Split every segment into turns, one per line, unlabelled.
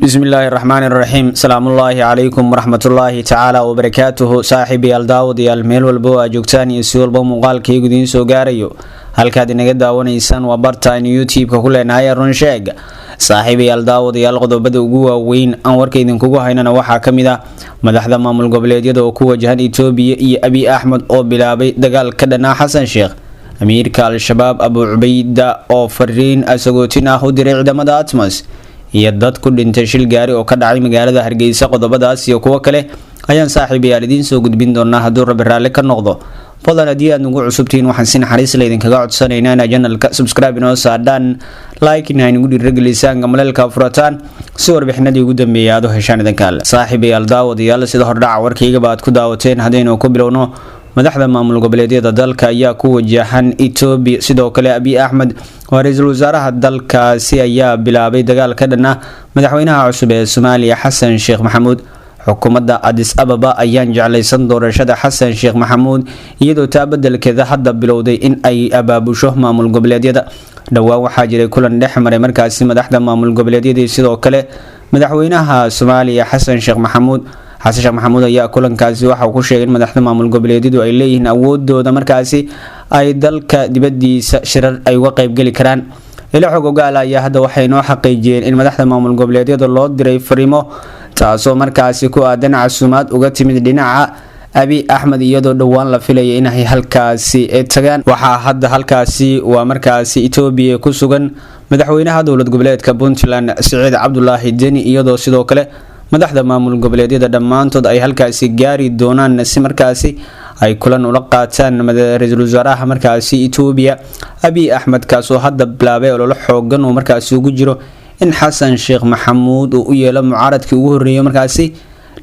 bismillaahi raxmaani raxiim salaamullaahi calaykum waraxmatullaahi tacaala wabarakaatuhu saaxiibayaal daawadayaal meel walba oo aad joogtaan iyo si walba muuqaalkaygu idiin soo gaarayo halkaad inaga daawanaysaan waa barta aynu youtube-ka ku leenahay runsheeg saaxiibayaal daawadayaal qodobada ugu waaweyn aan warka idinkugu haynana waxaa ka mid ah madaxda maamul goboleedyada oo ku wajahan Itoobiya iyo Abiy Ahmed oo bilaabay dagaal ka dhan ah Xasan Sheekh amiirka al-shabaab Abu Cubayda oo fariin asagootin ah u diray ciidamada Atmas iyo dad ku dhintay shil gaari oo ka dhacay magaalada Hargeysa qodobadaas iyo kuwa kale ayaan saaxiibayaal idiin soo gudbin doonaa hadduu Rabbi raalli ka noqdo fadlan haddii aad nagu cusubtiin waxaan si naxariis leh idinkaga codsanaynaa inaad channelka subscribe inoo saadhaan like ina nagu dhiirigelisaan gamaleelka furataan si warbixinadii ugu dambeeyay aad u heshaan idinkaale saaxiibayaal daawadayaal sida hordhaca warkayga baad ku daawateen hadaynu ku bilowno madaxda maamul goboleedyada dalka ayaa ku wajahan Itoobiya sidoo kale Abiy Ahmed oo ra'iisul wasaaraha dalkaasi ayaa bilaabay dagaal ka dhan ah madaxweynaha cusub ee Soomaaliya Xasan Sheekh Maxamuud xukuumadda Addis Ababa ayaan jeclaysan doorashada Xasan Sheekh Maxamuud iyadoo taa beddelkeeda hadda bilowday in ay abaabusho maamul goboleedyada dhawaan waxaa jiray kulan dhex maray markaasi madaxda maamul goboleedyada sidoo kale madaxweynaha Soomaaliya Xasan Sheekh Maxamuud ayaa kulankaasi waxa uu ku sheegay in madaxda maamul goboleedyadu ay leeyihiin awoodooda markaasi ay dalka dibadiisa shirar ay uga qayb gali karaan ila xog ogaal ayaa hadda waxay noo xaqiijiyeen in madaxda maamul goboleedyada loo diray fariimo taasoo markaasi ku aadan casuumaad uga timid dhinaca Abiy Ahmed iyadoo dhawaan la filayay inay halkaasi tagaan waxaa hadda halkaasi waa markaasi Itoobiya ku sugan madaxweynaha dowlad goboleedka Puntland Siciid Cabdullaahi Deni iyadoo sidoo kale madaxda maamul goboleedyada dhammaantood ay halkaasi gaari doonaan si markaasi ay kulan ula qaataan ra'iisul wasaaraha markaasi Itoobiya Abiy Ahmed kaasoo hadda bilaabay olole xoogan oo markaasi ugu jiro in Xasan Sheekh Maxamuud uu u yeelo mucaaradkii ugu horeeyay markaasi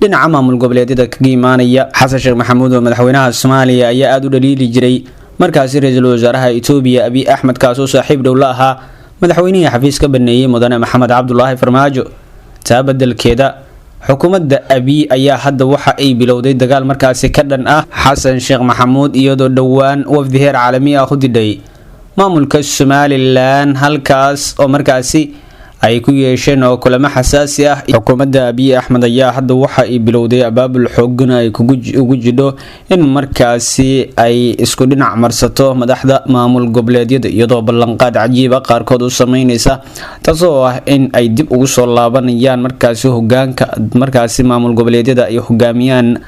dhinaca maamul goboleedyada kaga imaanaya Xasan Sheekh Maxamuud oo madaxweynaha Soomaaliya ayaa aad u dhaliili jiray markaasi ra'iisul wasaaraha Itoobiya Abiy Ahmed kaasoo saaxiib dhow la ahaa madaxweynaha xafiiska baneeyay mudane Maxamed Cabdullaahi Farmaajo taa beddelkeeda xukuumadda Abiy ayaa hadda waxa ay bilowday dagaal markaasi ka dhan ah Xasan Sheekh Maxamuud iyadoo dhawaan wafdi heer caalami ah u diday maamulka Somaliland halkaas oo markaasi ay ku yeesheen oo kulamo xasaasi ah xukuumadda Abiy Ahmed ayaa hadda waxa ay bilowday abaabul xoogan ay ugu jidho in markaasi ay isku dhinac marsato madaxda maamul goboleedyada iyadoo ballanqaad cajiib ah qaarkood u sameynaysa taasoo ah in ay dib ugu soo laabanayaan markaasi hogaanka markaasi maamul goboleedyada ay hogaamiyaan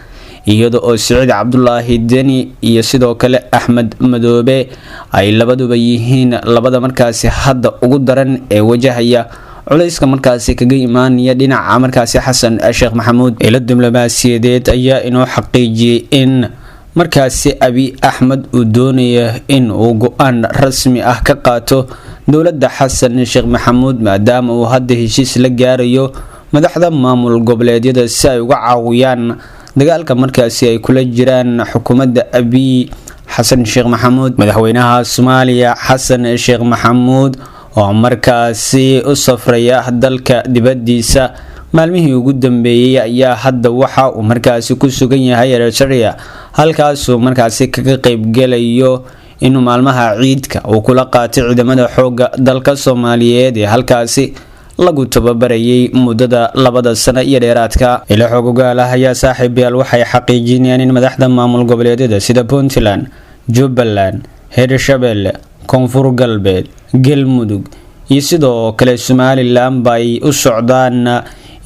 iyada oo Siciid Cabdullaahi Deni iyo sidoo kale Axmed Madoobe ay labaduba yihiin labada markaasi hadda ugu daran ee wajahaya culayska markaasi kaga imaanaya dhinaca markaasi Xasan Sheekh Maxamuud ila diblomaasiyadeed ayaa inoo xaqiijiyay in markaasi Abiy Ahmed uu doonayo in uu go'aan rasmi ah ka qaato dowladda Xasan Sheekh Maxamuud maadaama uu hadda heshiis la gaarayo madaxda maamul goboleedyada si ay uga caawiyaan dagaalka markaasi ay kula jiraan xukuumadda Abiy Xasan Sheekh Maxamuud madaxweynaha Soomaaliya Xasan Sheekh Maxamuud oo markaasi u safraya dalka dibadiisa maalmihii ugu dambeeyay ayaa hadda waxa uu markaasi ku sugan yahay Eritrea halkaas oo markaasi kaga qayb galayo inuu maalmaha ciidka uu kula qaatay ciidamada xooga dalka Soomaaliyeed ee halkaasi lagu tababarayay muddada 2 sano iyo dheeraadka ila xog ogaal ayaa saaxiibayaal waxay xaqiijinayaan in madaxda maamul goboleedyada sida Puntland Jubbaland Hirshabelle Koonfur Galbeed Galmudug iyo sidoo kale Somaliland bay u socdaan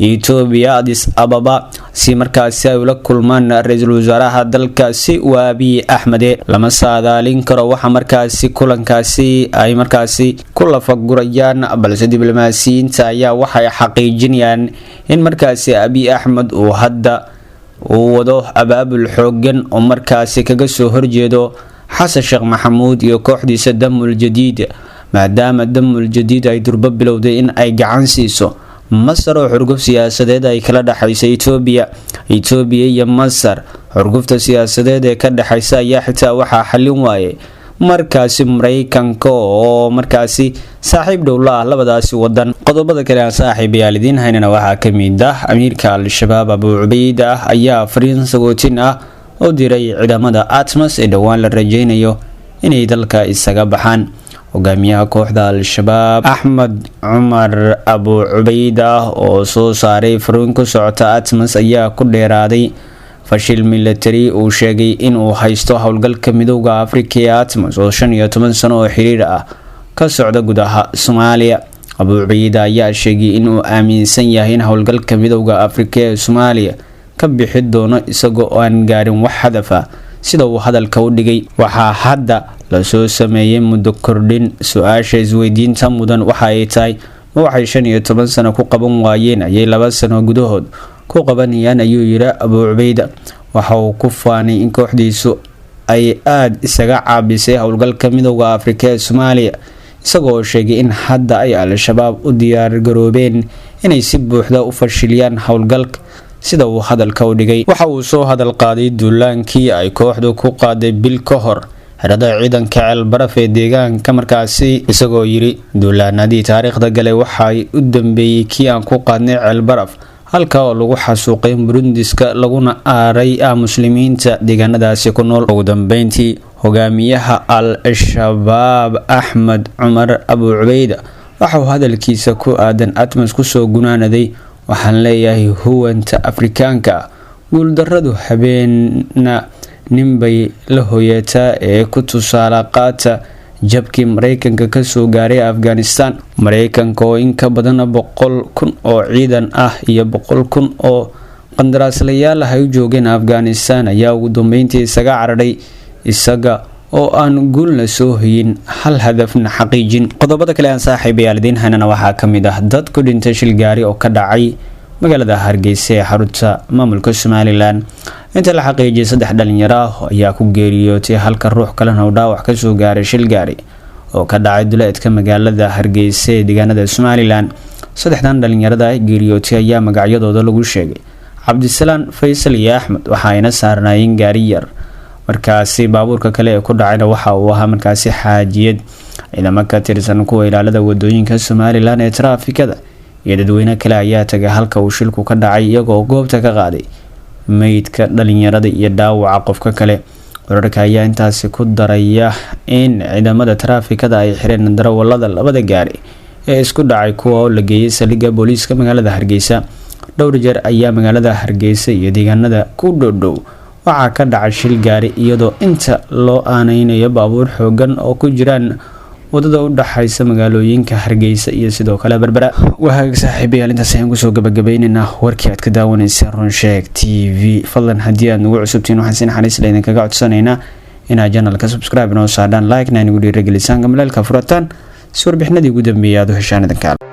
Itoobiya Addis Ababa si markaasi ay ula kulmaan ra'iisul wasaaraha dalkaasi Abiy Ahmed lama saadaalin karo waxa markaasi kulankaasi ay markaasi ku lafagurayaan balse diblomaasiyiinta ayaa waxay xaqiijinayaan in markaasi Abiy Ahmed uu hadda uu wado abaabul xoogan oo markaasi kaga soo horjeedo Xasan Sheekh Maxamuud iyo kooxdiisa Damul Jadiid maadaama Damul Jadiid ay durba bilowday in ay gacan siiso Masar oo xurguf siyaasadeed ay kala dhaxayso Itoobiya iyo Masar xurgufta siyaasadeed ee ka dhaxaysa ayaa xitaa waxaa xalin waayay markaasi Mareykanka oo markaasi saaxiib dhow la ah labadaasi wadan qodobada kale aan saaxiibayaal idiin haynana waxaa ka mid ah amiirka al-shabaab Abu Cubayda ayaa fariin sagootin ah u diray ciidamada Atmas ee dhawaan la rajeynayo inay dalka isaga baxaan hogaamiyaha kooxda al-shabaab Axmed Cumar Abu Cubayda oo soo saaray fariin ku socota ATMIS ayaa ku dheeraaday fashil military uu sheegay in uu haysto howlgalka midowga Afrika ee ATMIS oo 15 sano oo xiriir ah ka socda gudaha Soomaaliya. Abu Cubayda ayaa sheegay in uu aaminsan yahay in howlgalka midowga Afrika ee Soomaaliya ka bixi doono isagoo aan gaarin wax hadaf ah sida uu hadalka u dhigay. Waxaa hadda la soo sameeyay muddo kordhin. Su'aasha isweydiinta mudan waxa ay tahay ma waxay 15 sano ku qaban waayeen ayay 2 sano gudahood ku qabanayaan, ayuu yiri Abu Cubayda. Waxa uu ku faanay in kooxdiisu ay aad isaga caabisay howlgalka midowga Afrika ee Soomaaliya, isagoo sheegay in hadda ay al-shabaab u diyaar garoobeen inay si buuxda u fashiliyaan howlgalka sida uu hadalka u dhigay. Waxa uu soo hadal qaaday duulaankii ay kooxdu ku qaaday bil ka hor xerada ciidanka Ceelbaraf ee deegaanka markaasi, isagoo yiri duulaanadii taariikhda galay waxay u dambeeyay kii aan ku qaadnay Ceelbaraf, halka oo lagu xasuuqay Burundiska laguna aaray muslimiinta deegaanadaasi ku nool. Ugu dambeyntii, hogaamiyaha al-shabaab Axmed Cumar Abu Cubayda waxa uu hadalkiisa ku aadan ATMIS ku soo gunaanaday: waxaan leeyahay huwanta Afrikaanka guuldarradu habeena ninbay la hooyataa ee ku tusaale qaata jabkii Mareykanka ka soo gaaray Afghanistan. Mareykanka oo in ka badan 100,000 oo ciidan ah iyo 100,000 oo qandaraaslayaal ah ay joogeen Afghanistan ayaa ugu dambeyntii isaga cararay isaga oo aan guulna soo hayin hal hadafna xaqiijin. Qodobada kale aan saaxiibayaaliin hanana waxaa kamid ah dad ku dhintay shil gaari oo ka dhacay magaalada Hargeysa ee xarunta maamulka Somaliland. Inta la xaqiijiyay 3 dhalinyaro ah ayaa ku geeriyootay halka ruux kalena uu dhaawac ka soo gaaray shil gaari oo ka dhacay duleedka magaalada Hargeysa ee deegaanada Somaliland. 3 dhalinyarada ay geeriyootay ayaa magacyadooda lagu sheegay Cabdisalaan, Faysal iyo Axmed, waxayna saarnaayeen gaari yar. markaasi baabuurka kale ee ku dhacayna waxa uu ahaa markaasi xaajiyad. ciidamada ka tirsan kuwa ilaalada wadooyinka Somaliland ee traafikada iyo dadweyne kale ayaa tagay halka uu shilku ka dhacay, iyagoo goobta ka qaaday meydka dhalinyarada iyo dhaawaca qofka kale. wararka ayaa intaasi ku daraya in ciidamada traafikada ay xireen darawalada labada gaari ee isku dhacay kuwa oo la geeyay saldhigga booliiska magaalada Hargeysa. dhowr jeer ayaa magaalada Hargeysa iyo deegaanada ku dhow waxaa ka dhacay shil gaari iyadoo inta loo aaneynayo baabuur xoogan oo ku jiraan wadada u dhaxaysa magaalooyinka Hargeysa iyo sidoo kale Berbera. Waxa saaxiibayaal intaas ayaan ku soo gabagabeynaa warkii aad ka daawaneysay Runsheeg TV. fadlan haddii aad nagu cusubtiin waxaan si naxariis leh idinkaga codsanaynaa inaad channelka subscribe noo saadhaan, like na nagu dhiirigelisaan, gamaleelka furataan si warbixinadii ugu dambeeyay aad u heshaan idinka.